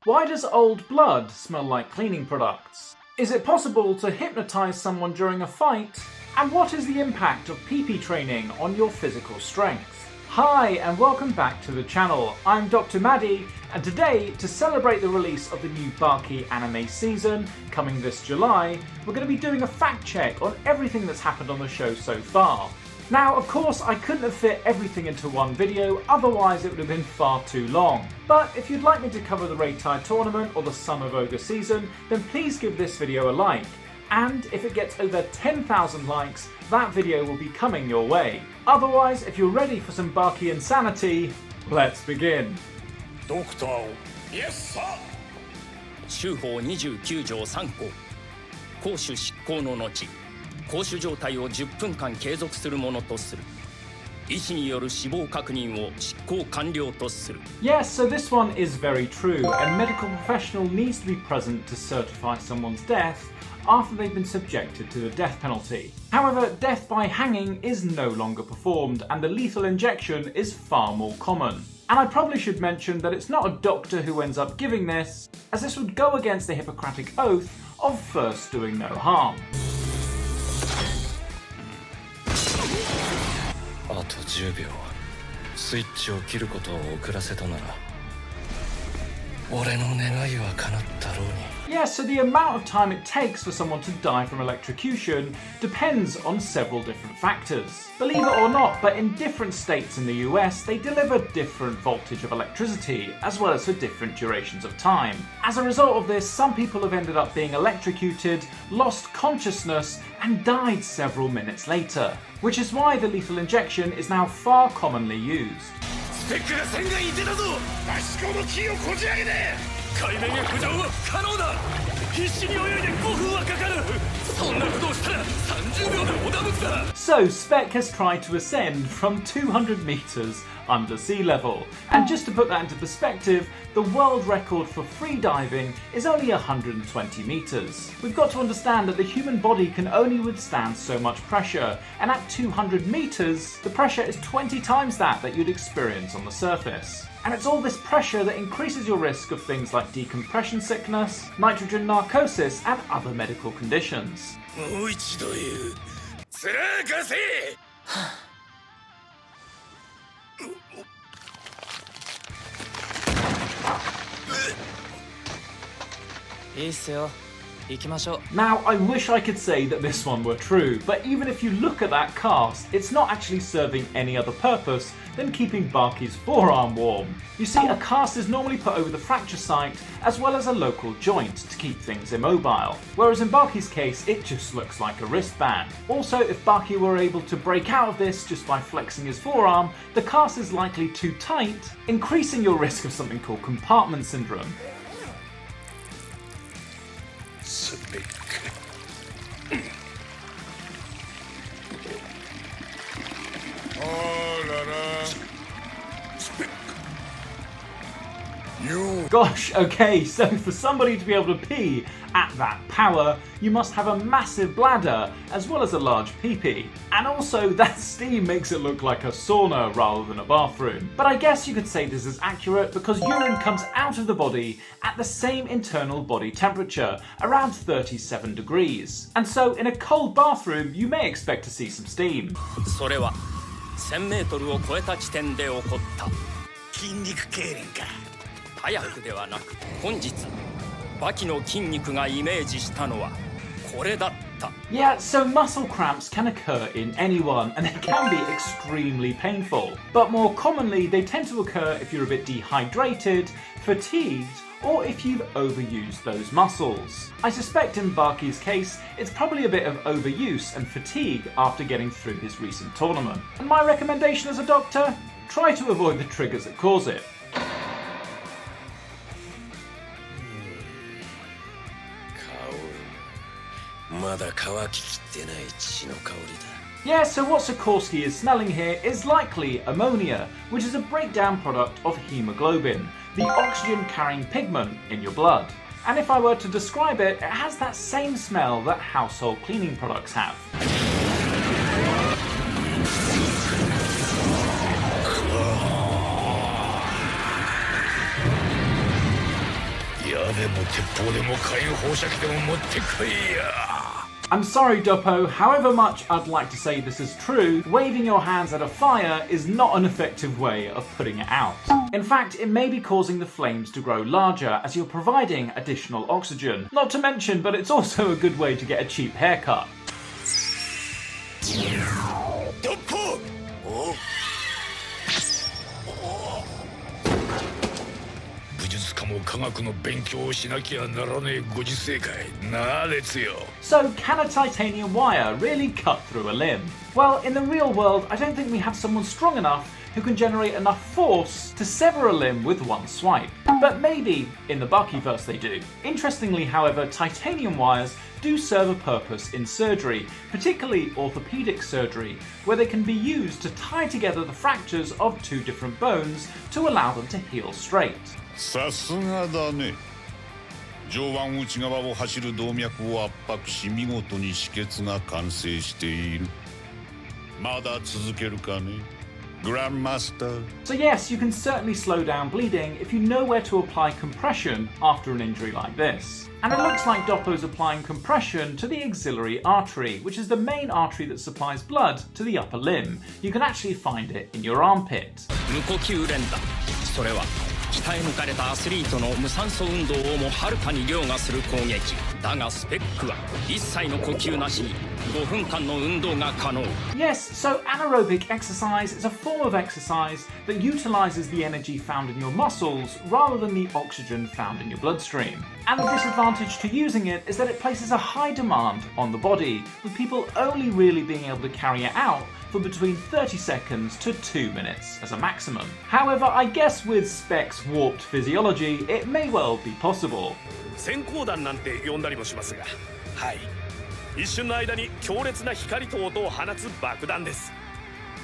Why does old blood smell like cleaning products? Is it possible to hypnotize someone during a fight? And what is the impact of PP training on your physical strength? Hi and welcome back to the channel. I'm Dr. Maddie, and today, to celebrate the release of the new Baki anime season coming this July, we're going to be doing a fact check on everything that's happened on the show so far. Now, of course, I couldn't have fit everything into one video, otherwise it would have been far too long. But if you'd like me to cover the Raid Tide tournament or the Son of Ogre season, then please give this video a like. And if it gets over 10,000 likes, that video will be coming your way. Otherwise, if you're ready for some Baki insanity, let's begin. Doctor. Yes, sir. 州法29条3項公主執行の後公主状態を10分間継続するものとする医師による死亡確認を執行完了とする Yes, so this one is very true. A medical professional needs to be present to certify someone's death after they've been subjected to the death penalty. However, death by hanging is no longer performed, and the lethal injection is far more common. And I probably should mention that it's not a doctor who ends up giving this, as this would go against the Hippocratic Oath of first doing no harm. あと10秒スイッチを切ることを遅らせたなら俺の願いは叶ったろうに Yes, so the amount of time it takes for someone to die from electrocution depends on several different factors. Believe it or not, but in different states in the US, they deliver different voltage of electricity, as well as for different durations of time. As a result of this, some people have ended up being electrocuted, lost consciousness, and died several minutes later. Which is why the lethal injection is now far commonly used. Spec が船外に出たぞバシコのキーをこじ上げて海面へ浮上は不可能だ必死に泳いで5分はかかるそんなことをしたら30秒でおだぶつだ So Spec has tried to ascend from 200 meters under sea level. And just to put that into perspective, the world record for free diving is only 120 meters. We've got to understand that the human body can only withstand so much pressure, and at 200 meters, the pressure is 20 times that you'd experience on the surface. And it's all this pressure that increases your risk of things like decompression sickness, nitrogen narcosis, and other medical conditions. もう一度言うつらかせいいっすよ行きましょう Now, I wish I could say that this one were true, but even if you look at that cast, it's not actually serving any other purpose than keeping Baki's forearm warm. You see, a cast is normally put over the fracture site as well as a local joint to keep things immobile, whereas in Baki's case, it just looks like a wristband. Also, if Baki were able to break out of this just by flexing his forearm, the cast is likely too tight, increasing your risk of something called compartment syndrome. Spec あらら Spec You Gosh, okay, so for somebody to be able to pee at that power, you must have a massive bladder as well as a large pee-pee. And also, that steam makes it look like a sauna rather than a bathroom. But I guess you could say this is accurate because urine comes out of the body at the same internal body temperature, around 37 degrees. And so in a cold bathroom, you may expect to see some steam. それは1000メートルを超えた地点で起こった筋肉痙攣か早くではなく本日バキの筋肉がイメージしたのはこれだった Yeah, so muscle cramps can occur in anyone and they can be extremely painful. But more commonly, they tend to occur if you're a bit dehydrated, fatigued, or if you've overused those muscles. I suspect in Baki's case, it's probably a bit of overuse and fatigue after getting through his recent tournament. And my recommendation as a doctor? Try to avoid the triggers that cause it. まだ乾ききってない血の香りだ Yeah, so what Sikorsky is smelling here is likely ammonia, which is a breakdown product of hemoglobin, the oxygen-carrying pigment in your blood. And if I were to describe it, it has that same smell that household cleaning products have. I'm sorry, Doppo, however much I'd like to say this is true, waving your hands at a fire is not an effective way of putting it out. In fact, it may be causing the flames to grow larger as you're providing additional oxygen. Not to mention, but it's also a good way to get a cheap haircut. Doppo! So, can a titanium wire really cut through a limb? Well, in the real world, I don't think we have someone strong enough who can generate enough force to sever a limb with one swipe. But maybe in the Buckyverse they do. Interestingly, however, titanium wires do serve a purpose in surgery, particularly orthopedic surgery, where they can be used to tie together the fractures of two different bones to allow them to heal straight. さすがだね。上腕内側を走る動脈を圧迫し、見事に止血が完成している。まだ続けるかね、Grandmaster? So yes, you can certainly slow down bleeding if you know where to apply compression after an injury like this. And it looks like Doppo's applying compression to the axillary artery, which is the main artery that supplies blood to the upper limb. You can actually find it in your armpit. 無呼吸連打、それは鍛え抜かれたアスリートの無酸素運動をもはるかに凌駕する攻撃だがスペックは一切の呼吸なしに5分間の運動が可能 Yes, so anaerobic exercise is a form of exercise that utilizes the energy found in your muscles rather than the oxygen found in your bloodstream. And the disadvantage to using it is that it places a high demand on the body, with people only really being able to carry it out for between 30 seconds to 2 minutes as a maximum. However, I guess with Spec's warped physiology, it may well be possible. 閃光弾なんて呼んだりもしますが、はい。一瞬の間に強烈な光と音を放つ爆弾です。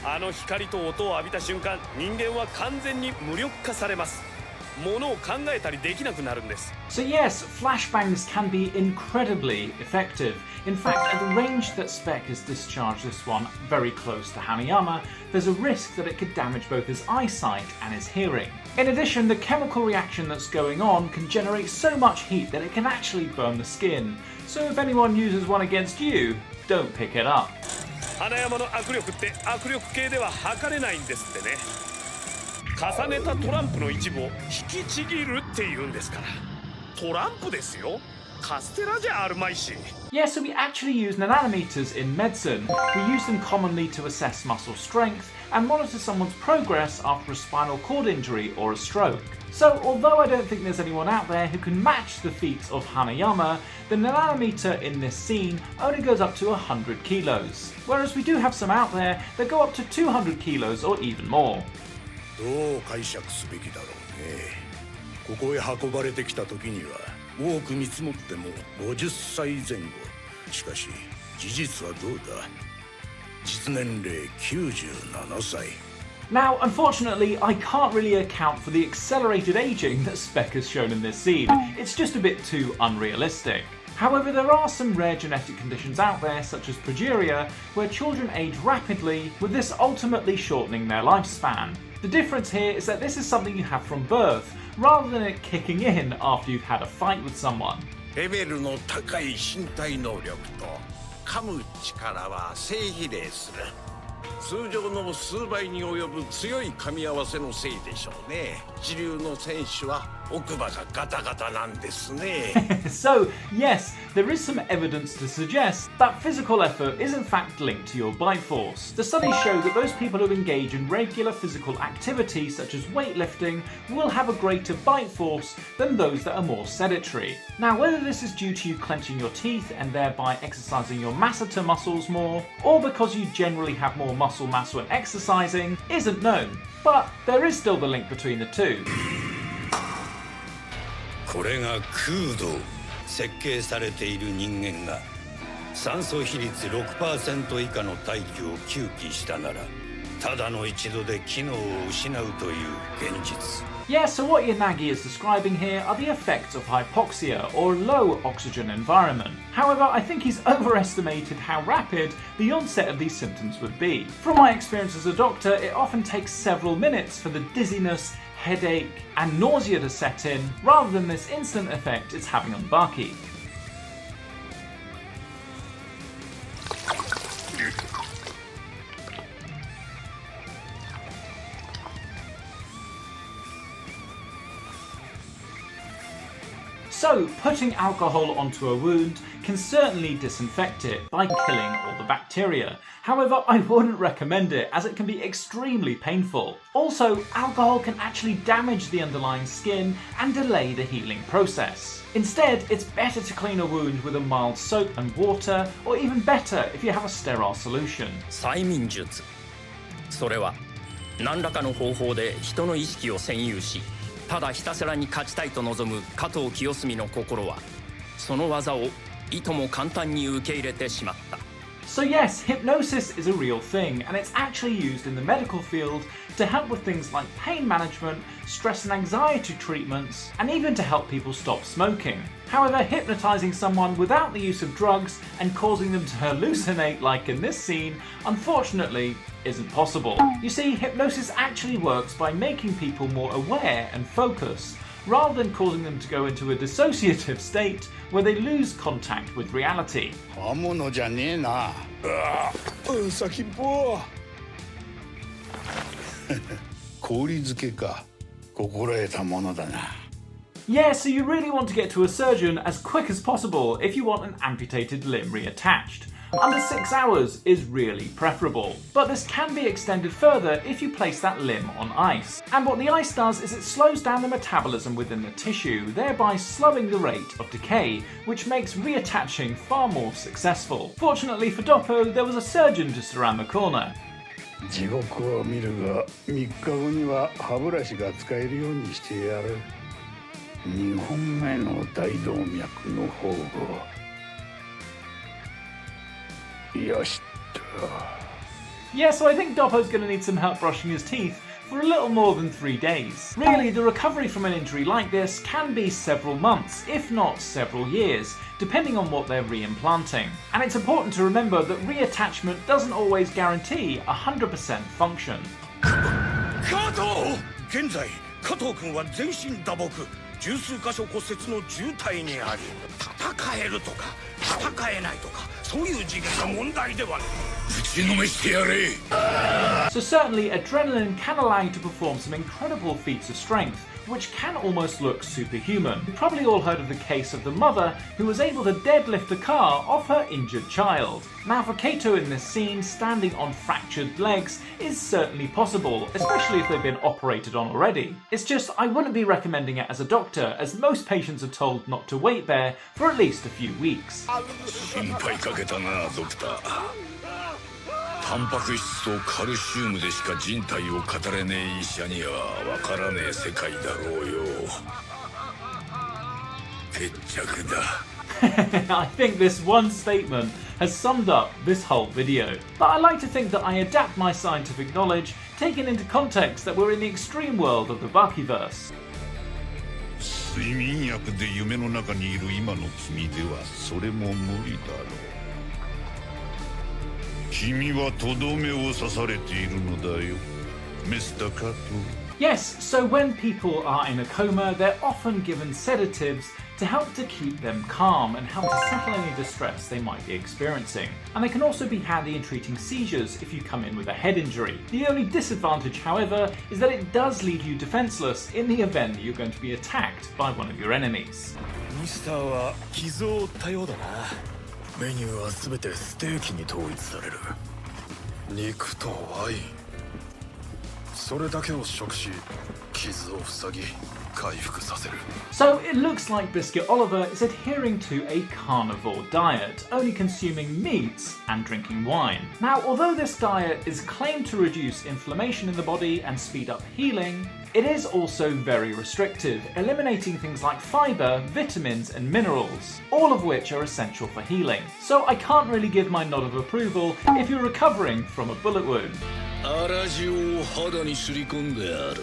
あの光と音を浴びた瞬間、人間は完全に無力化されます。物を考えたりできなくなるんです。So yes, flashbangs can be incredibly effective. In fact, at the range that Spec has discharged this one, very close to Hanayama, there's a risk that it could damage both his eyesight and his hearing. In addition, the chemical reaction that's going on can generate so much heat that it can actually burn the skin. So if anyone uses one against you, don't pick it up. 花山の握力って握力計では測れないんですってね。重ねたトランプの一部を引きちぎるっていうんですから。トランプですよ。カステラじゃあるまいし。Yeah, so we actually use nanometers in medicine. We use them commonly to assess muscle strength and monitor someone's progress after a spinal cord injury or a stroke. So although I don't think there's anyone out there who can match the feats of Hanayama, the nanometer in this scene only goes up to 100 kilos, whereas we do have some out there that go up to 200 kilos or even more. どう解釈すべきだろうね。ここへ運ばれてきた時には多く見積もっても50歳前後。しかし事実はどうだ。実年齢97歳。Now, unfortunately, I can't really account for the accelerated aging that Spec has shown in this scene. It's just a bit too unrealistic. However, there are some rare genetic conditions out there, such as progeria, where children age rapidly, with this ultimately shortening their lifespan. The difference here is that this is something you have from birth, rather than it kicking in after you've had a fight with someone. レベルの高い身体能力と噛む力は正比例する。通常の数倍に及ぶ強い噛み合わせのせいでしょうね。一流の選手は奥歯がガタガタなんですね。So, yes, there is some evidence to suggest that physical effort is in fact linked to your bite force. The studies show that those people who engage in regular physical activity such as weightlifting will have a greater bite force than those that are more sedentary. Now, whether this is due to you clenching your teeth and thereby exercising your masseter muscles more, or because you generally have more muscle mass when exercising, isn't known. But there is still the link between the two. これが空洞。設計されている人間が酸素比率 6% 以下の大気を吸気したならただの一度で機能を失うという現実。Yeah, so what Yanagi is describing here are the effects of hypoxia, or low oxygen environment. However, I think he's overestimated how rapid the onset of these symptoms would be. From my experience as a doctor, it often takes several minutes for the dizziness, headache, and nausea to set in, rather than this instant effect it's having on Baki. So, putting alcohol onto a wound can certainly disinfect it by killing all the bacteria. However, I wouldn't recommend it as it can be extremely painful. Also, alcohol can actually damage the underlying skin and delay the healing process. Instead, it's better to clean a wound with a mild soap and water, or even better if you have a sterile solution. 催眠術。それは何らかの方法で人の意識を占有しただひたすらに勝ちたいと望む加藤清澄の心はその技をいとも簡単に受け入れてしまった。 So yes, hypnosis is a real thing, and it's actually used in the medical field to help with things like pain management, stress and anxiety treatments, and even to help people stop smoking. However, hypnotizing someone without the use of drugs and causing them to hallucinate like in this scene, unfortunately, isn't possible. You see, hypnosis actually works by making people more aware and focused, rather than causing them to go into a dissociative state where they lose contact with reality. 刃物じゃねえな。先っぽ。氷漬けか。心得たものだな。 Yeah, so you really want to get to a surgeon as quick as possible if you want an amputated limb reattached. Under 6 hours is really preferable, but this can be extended further if you place that limb on ice. And what the ice does is it slows down the metabolism within the tissue, thereby slowing the rate of decay, which makes reattaching far more successful. Fortunately for Doppo, there was a surgeon just around the corner. 地獄を見るが、3日後には歯ブラシが使えるようにしてやる。2本目の大動脈の保護。 Yeah, so I think Doppo's going to need some help brushing his teeth for a little more than 3 days. Really, the recovery from an injury like this can be several months, if not several years, depending on what they're reimplanting. And it's important to remember that reattachment doesn't always guarantee 100% function. 加藤！現在加藤君は全身打撲、十数箇所骨折の重体にあり、戦えるとか戦えないとかそういう次元の問題ではない。打ちのめしてやれ。 So certainly, adrenaline can allow you to perform some incredible feats of strength, which can almost look superhuman. You've probably all heard of the case of the mother who was able to deadlift a car off her injured child. Now for Kato in this scene, standing on fractured legs is certainly possible, especially if they've been operated on already. It's just I wouldn't be recommending it as a doctor, as most patients are told not to weight bear for at least a few weeks. 心配かけたな、ドクター。タンパク質とカルシウムでしか人体を語れねえ医者にはわからねえ世界だろうよ。決着だ。I think this one statement has summed up this whole video. But I like to think that I adapt my scientific knowledge, taking into context that we're in the extreme world of the Bakiverse. 睡眠薬で夢の中にいる今の君ではそれも無理だろう。君はとどめを刺されているのだよ、Mr. Kato. Yes, so when people are in a coma, they're often given sedatives to help to keep them calm and help to settle any distress they might be experiencing. And they can also be handy in treating seizures if you come in with a head injury. The only disadvantage, however, is that it does leave you defenseless in the event that you're going to be attacked by one of your enemies. ミスターは傷を負ったようだな。メニューは全てステーキに統一される。肉とワイン。それだけを食し、傷を塞ぎ、回復させる。 So it looks like Buscuit Oliver is adhering to a carnivore diet, only consuming meats and drinking wine. Now, although this diet is claimed to reduce inflammation in the body and speed up healing, it is also very restrictive, eliminating things like fibre, vitamins and minerals, all of which are essential for healing. So I can't really give my nod of approval if you're recovering from a bullet wound. アラジオを肌にすり込んである。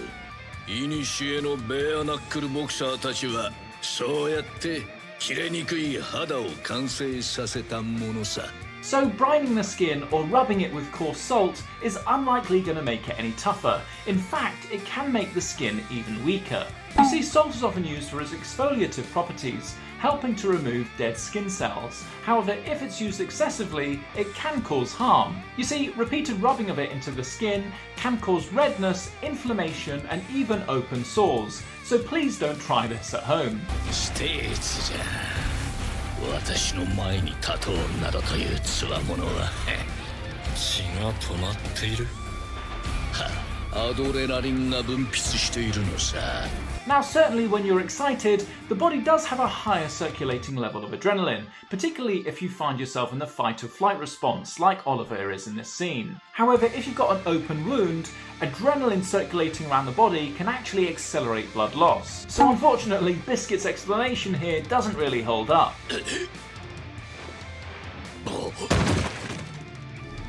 古のベアナックルボクサーたちはそうやって切れにくい肌を完成させたものさ。So brining the skin or rubbing it with coarse salt is unlikely going to make it any tougher. In fact, it can make the skin even weaker. You see, salt is often used for its exfoliative properties, helping to remove dead skin cells. However, if it's used excessively, it can cause harm. You see, repeated rubbing of it into the skin can cause redness, inflammation, and even open sores. So please don't try this at home. 私の前に立とうなどというつわものは血が止まっているアドレナリンが分泌しているのさ Now certainly when you're excited, the body does have a higher circulating level of adrenaline, particularly if you find yourself in the fight or flight response like Oliva is in this scene. However, if you've got an open wound, adrenaline circulating around the body can actually accelerate blood loss. So unfortunately, Buscuit's explanation here doesn't really hold up.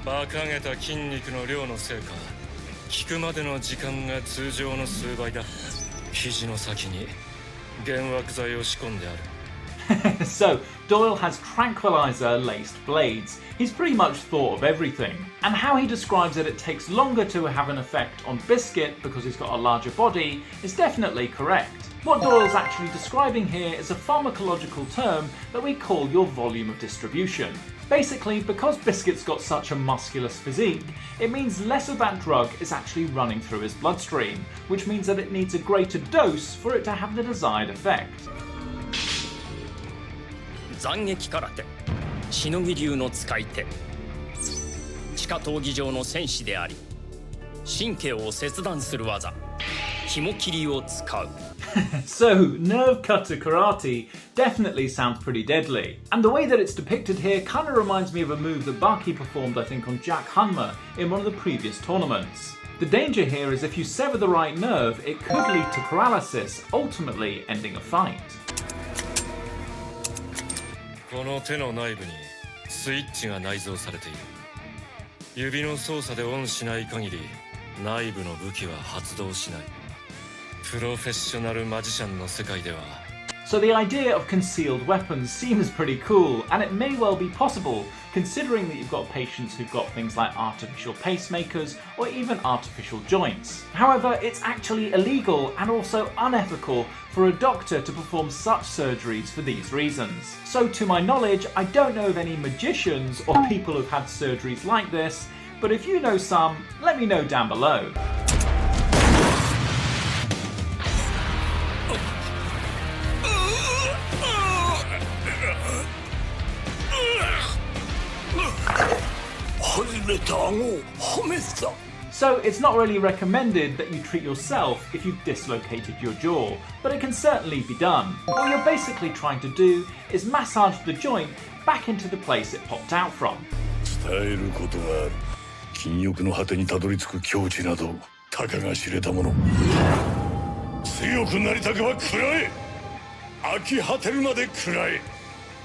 馬鹿げた筋肉の量のせいか効くまでの時間が通常の数倍だ肘の先に原惑剤を仕込んである So, Doyle has tranquilizer-laced blades. He's pretty much thought of everything. And how he describes it takes longer to have an effect on Buscuit because he's got a larger body is definitely correct. What Doyle's actually describing here is a pharmacological term that we call your volume of distribution. Basically, because Buscuit's got such a musculous physique, it means less of that drug is actually running through his bloodstream, which means that it needs a greater dose for it to have the desired effect. 斬撃空手しのぎ流の使い手地下闘技場の戦士であり神経を切断する技紐切りを使う So, nerve cutter karate definitely sounds pretty deadly. And the way that it's depicted here kind of reminds me of a move that Baki performed, I think, on Jack hanma in one of the previous tournaments. The danger here is if you sever the right nerve, it could lead to paralysis, ultimately ending a fight. この手の内部にスイッチが内蔵されている指の操作でオンしない限り内部の武器は発動しないプロフェッショナルマジシャンの世界では So the idea of concealed weapons seems pretty cool, and it may well be possible, considering that you've got patients who've got things like artificial pacemakers or even artificial joints. However, it's actually illegal and also unethical for a doctor to perform such surgeries for these reasons. So to my knowledge, I don't know of any magicians or people who've had surgeries like this, but if you know some, let me know down below. So it's not really recommended that you treat yourself if you've dislocated your jaw, but it can certainly be done. What you're basically trying to do is massage the joint back into the place it popped out from. 伝えることはある禁欲の果てにたどり着く境地などたかが知れたもの強くなりたくは食らえ飽き果てるまで食らえ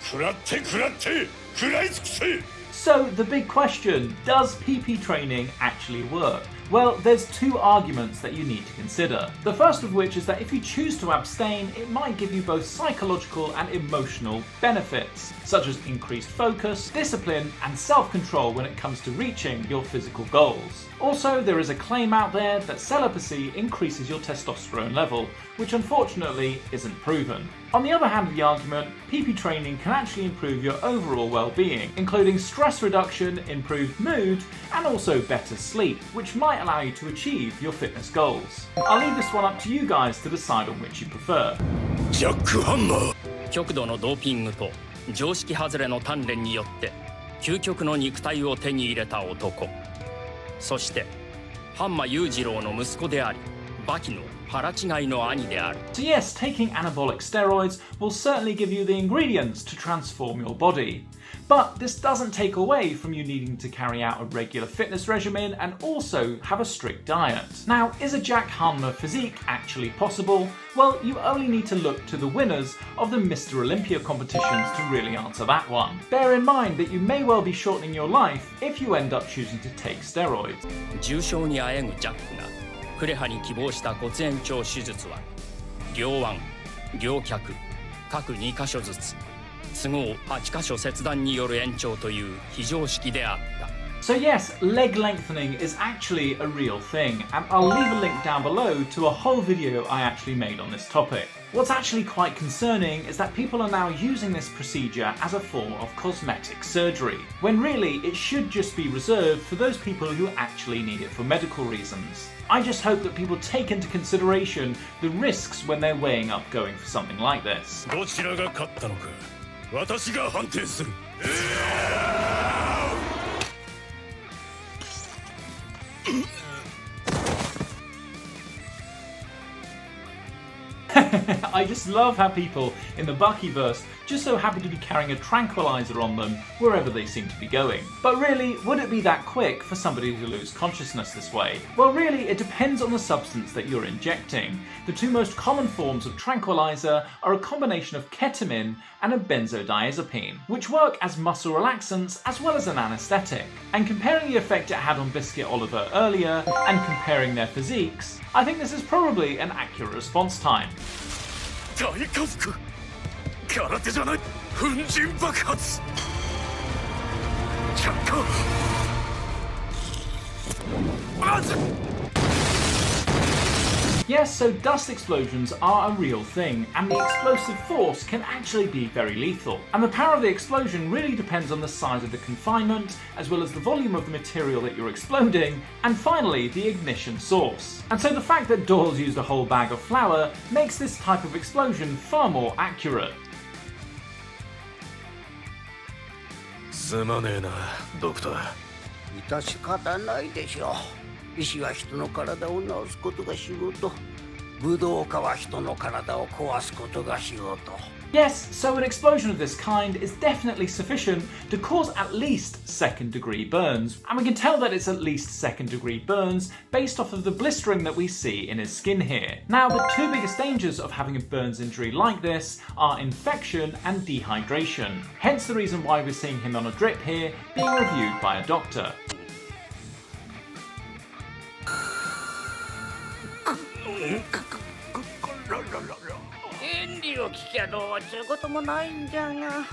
食らって食らって食らい尽くせ So the big question, does PP training actually work? Well, there's two arguments that you need to consider. The first of which is that if you choose to abstain, it might give you both psychological and emotional benefits, such as increased focus, discipline, and self-control when it comes to reaching your physical goals. Also, there is a claim out there that celibacy increases your testosterone level, which unfortunately isn't proven. On the other hand of the argument, PP training can actually improve your overall well-being, including stress reduction, improved mood, and also better sleep, which might allow you to achieve your fitness goals. I'll leave this one up to you guys to decide on which you prefer. ジャックハンマー極度のドーピングと常識外れの鍛錬によって究極の肉体を手に入れた男そしてハンマ裕次郎の息子でありバキの腹違いの兄である So yes, taking anabolic steroids will certainly give you the ingredients to transform your body. But this doesn't take away from you needing to carry out a regular fitness regimen and also have a strict diet. Now, is a Jack hanma physique actually possible? Well, you only need to look to the winners of the Mr. Olympia competitions to really answer that one. Bear in mind that you may well be shortening your life if you end up choosing to take steroids. 重傷にあえぐジャックがクレハに希望した骨延長手術は両腕両脚各2箇所ずつ都合8箇所切断による延長という非常識であった。 So yes, leg lengthening is actually a real thing, and I'll leave a link down below to a whole video I actually made on this topic. What's actually quite concerning is that people are now using this procedure as a form of cosmetic surgery, when really it should just be reserved for those people who actually need it for medical reasons. I just hope that people take into consideration the risks when they're weighing up going for something like this. どちらが勝ったのか私が判定する。 I just love how people in the Baki verse just so happen to be carrying a tranquilizer on them wherever they seem to be going. But really, would it be that quick for somebody to lose consciousness this way? Well, really, it depends on the substance that you're injecting. The two most common forms of tranquilizer are a combination of ketamine and a benzodiazepine, which work as muscle relaxants as well as an anesthetic. And comparing the effect it had on Buscuit Oliver earlier and comparing their physiques, I think this is probably an accurate response time. 大家福空手じゃない粉塵爆発着火まず Yes, so dust explosions are a real thing, and the explosive force can actually be very lethal. And the power of the explosion really depends on the size of the confinement, as well as the volume of the material that you're exploding, and finally, the ignition source. And so the fact that Doyles used a whole bag of flour makes this type of explosion far more accurate. すまねえなドクター。致し方ないでしょう。医師は人の体を治すことが仕事。武道家は人の体を壊すことが仕事。 Yes, so an explosion of this kind is definitely sufficient to cause at least second-degree burns, and we can tell that it's at least second-degree burns based off of the blistering that we see in his skin here. Now, the two biggest dangers of having a burns injury like this are infection and dehydration, hence the reason why we're seeing him on a drip here, being reviewed by a doctor. 原理を聞きゃどうちゅうこともないんじゃが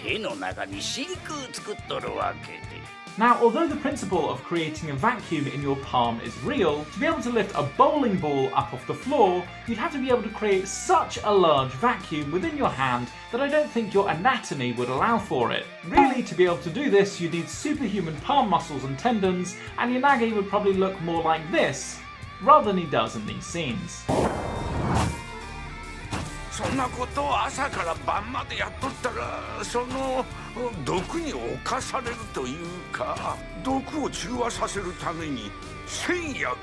手の中に真空作っとるわけで Now, although the principle of creating a vacuum in your palm is real, to be able to lift a bowling ball up off the floor, you'd have to be able to create such a large vacuum within your hand that I don't think your anatomy would allow for it. Really, to be able to do this, you'd need superhuman palm muscles and tendons, and Yanagi would probably look more like this, rather than he does in these scenes. そんなことを朝から晩までやっとったらその毒に侵されるというか毒を中和させるために戦薬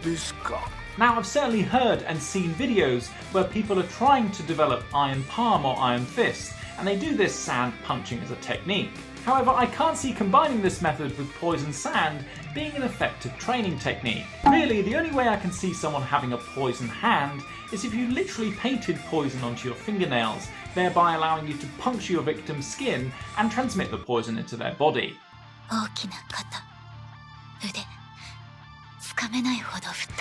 ですか Now, I've certainly heard and seen videos where people are trying to develop iron palm or iron fist, and they do this sand punching as a technique. However, I can't see combining this method with poison sand being an effective training technique. Really, the only way I can see someone having a poison hand is if you literally painted poison onto your fingernails, thereby allowing you to puncture your victim's skin and transmit the poison into their body. 大きな肩、腕、つかめないほど太い。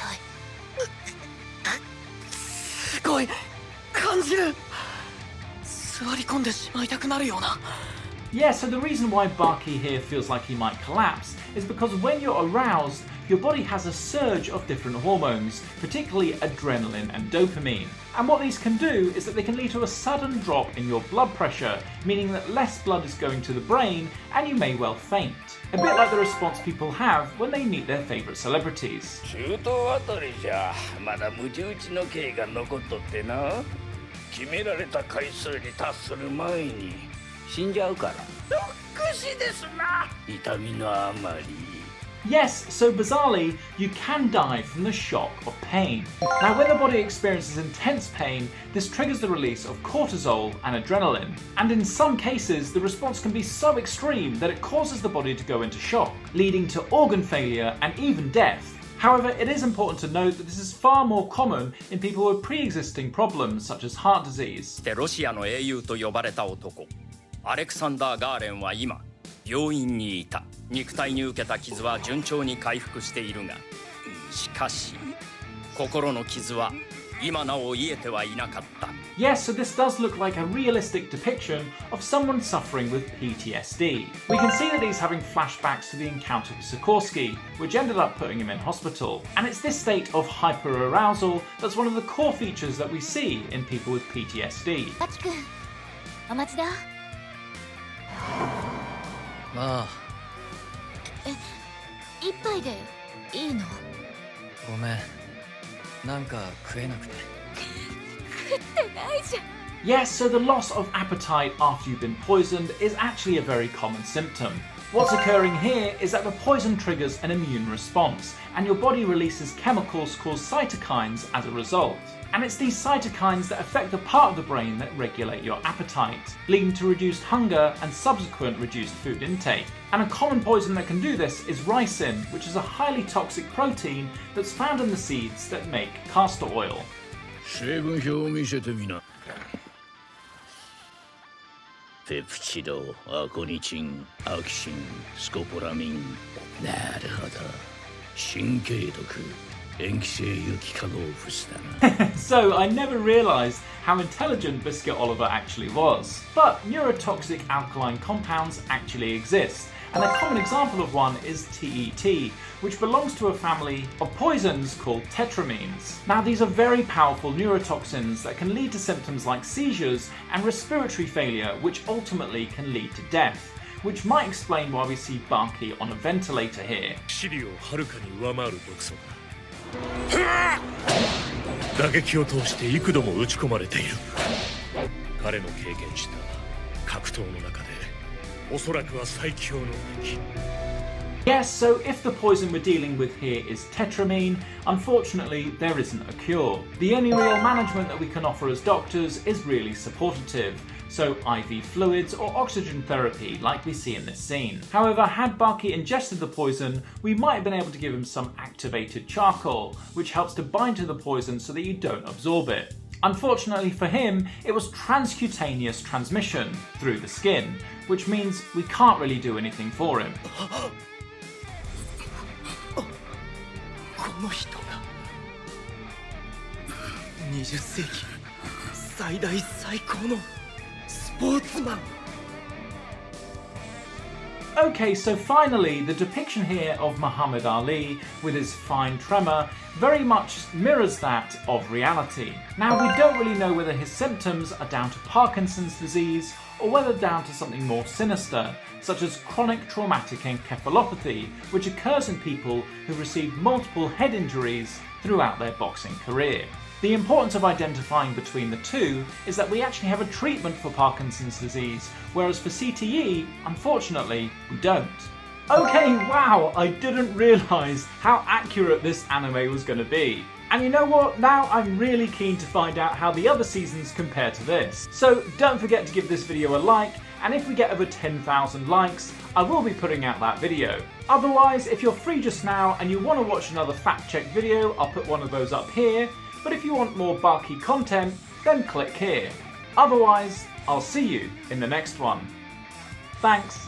すごい感じる座り込んでしまいたくなるような Yeah, so the reason why Baki here feels like he might collapse is because when you're aroused, your body has a surge of different hormones, particularly adrenaline and dopamine. And what these can do is that they can lead to a sudden drop in your blood pressure, meaning that less blood is going to the brain and you may well faint. A bit like the response people have when they meet their favourite celebrities. 中東あたりじゃまだムチ打ちの刑が残っとってな決められた回数に達する前に死んじゃうから毒死ですな痛みのあまり Yes, so bizarrely, you can die from the shock of pain. Now, when the body experiences intense pain, this triggers the release of cortisol and adrenaline. And in some cases, the response can be so extreme that it causes the body to go into shock, leading to organ failure and even death. However, it is important to note that this is far more common in people with pre-existing problems such as heart disease. ロシアの英雄と呼ばれた男、アレクサンダー・ガーレンは今、病院にいた。肉体に受けた傷は順調に回復しているが、しかし心の傷は今なお癒えてはいなかった。 Yes, so this does look like a realistic depiction of someone suffering with PTSD. We can see that he's having flashbacks to the encounter with Sikorsky, which ended up putting him in hospital. And it's this state of hyperarousal that's one of the core features that we see in people with PTSD. Baki君、お待ちだ。ああ。一杯でいいの？ごめん。なんか食えなくて。食ってないじゃん。 Yes, so the loss of appetite after you've been poisoned is actually a very common symptom. What's occurring here is that the poison triggers an immune response, and your body releases chemicals called cytokines as a result. And it's these cytokines that affect the part of the brain that regulate your appetite, leading to reduced hunger and subsequent reduced food intake. And a common poison that can do this is ricin, which is a highly toxic protein that's found in the seeds that make castor oil. 成分表を見せてみな。ペプチド、アコニチン、アキシン、スコポラミン。なるほど。神経毒、塩基性有機化合物だな。So I never realised how intelligent Buscuit Oliver actually was. But neurotoxic alkaline compounds actually exist. And a common example of one is TET, which belongs to a family of poisons called tetramines. Now these are very powerful neurotoxins that can lead to symptoms like seizures and respiratory failure, which ultimately can lead to death, which might explain why we see Baki on a ventilator here. シリをはるかに上回る毒素だ。打撃を通して幾度も打ち込まれている。彼の経験した格闘の中でおそらくは最強の敵。 Yes, so if the poison we're dealing with here is tetramine, unfortunately there isn't a cure. The only real management that we can offer as doctors is really supportive, so IV fluids or oxygen therapy like we see in this scene. However, had Baki ingested the poison, we might have been able to give him some activated charcoal, which helps to bind to the poison so that you don't absorb it. Unfortunately for him, it was transcutaneous transmission through the skin, which means we can't really do anything for him. この人が20世紀最大最高のスポーツマン。 Okay, so finally, the depiction here of Muhammad Ali with his fine tremor very much mirrors that of reality. Now, we don't really know whether his symptoms are down to Parkinson's disease or whether down to something more sinister, such as chronic traumatic encephalopathy, which occurs in people who receive multiple head injuries throughout their boxing career. The importance of identifying between the two is that we actually have a treatment for Parkinson's disease, whereas for CTE, unfortunately, we don't. Okay, wow, I didn't realise how accurate this anime was going to be. And you know what, now I'm really keen to find out how the other seasons compare to this. So don't forget to give this video a like, and if we get over 10,000 likes, I will be putting out that video. Otherwise, if you're free just now and you want to watch another fact check video, I'll put one of those up here. But if you want more Baki content, then click here. Otherwise, I'll see you in the next one. Thanks.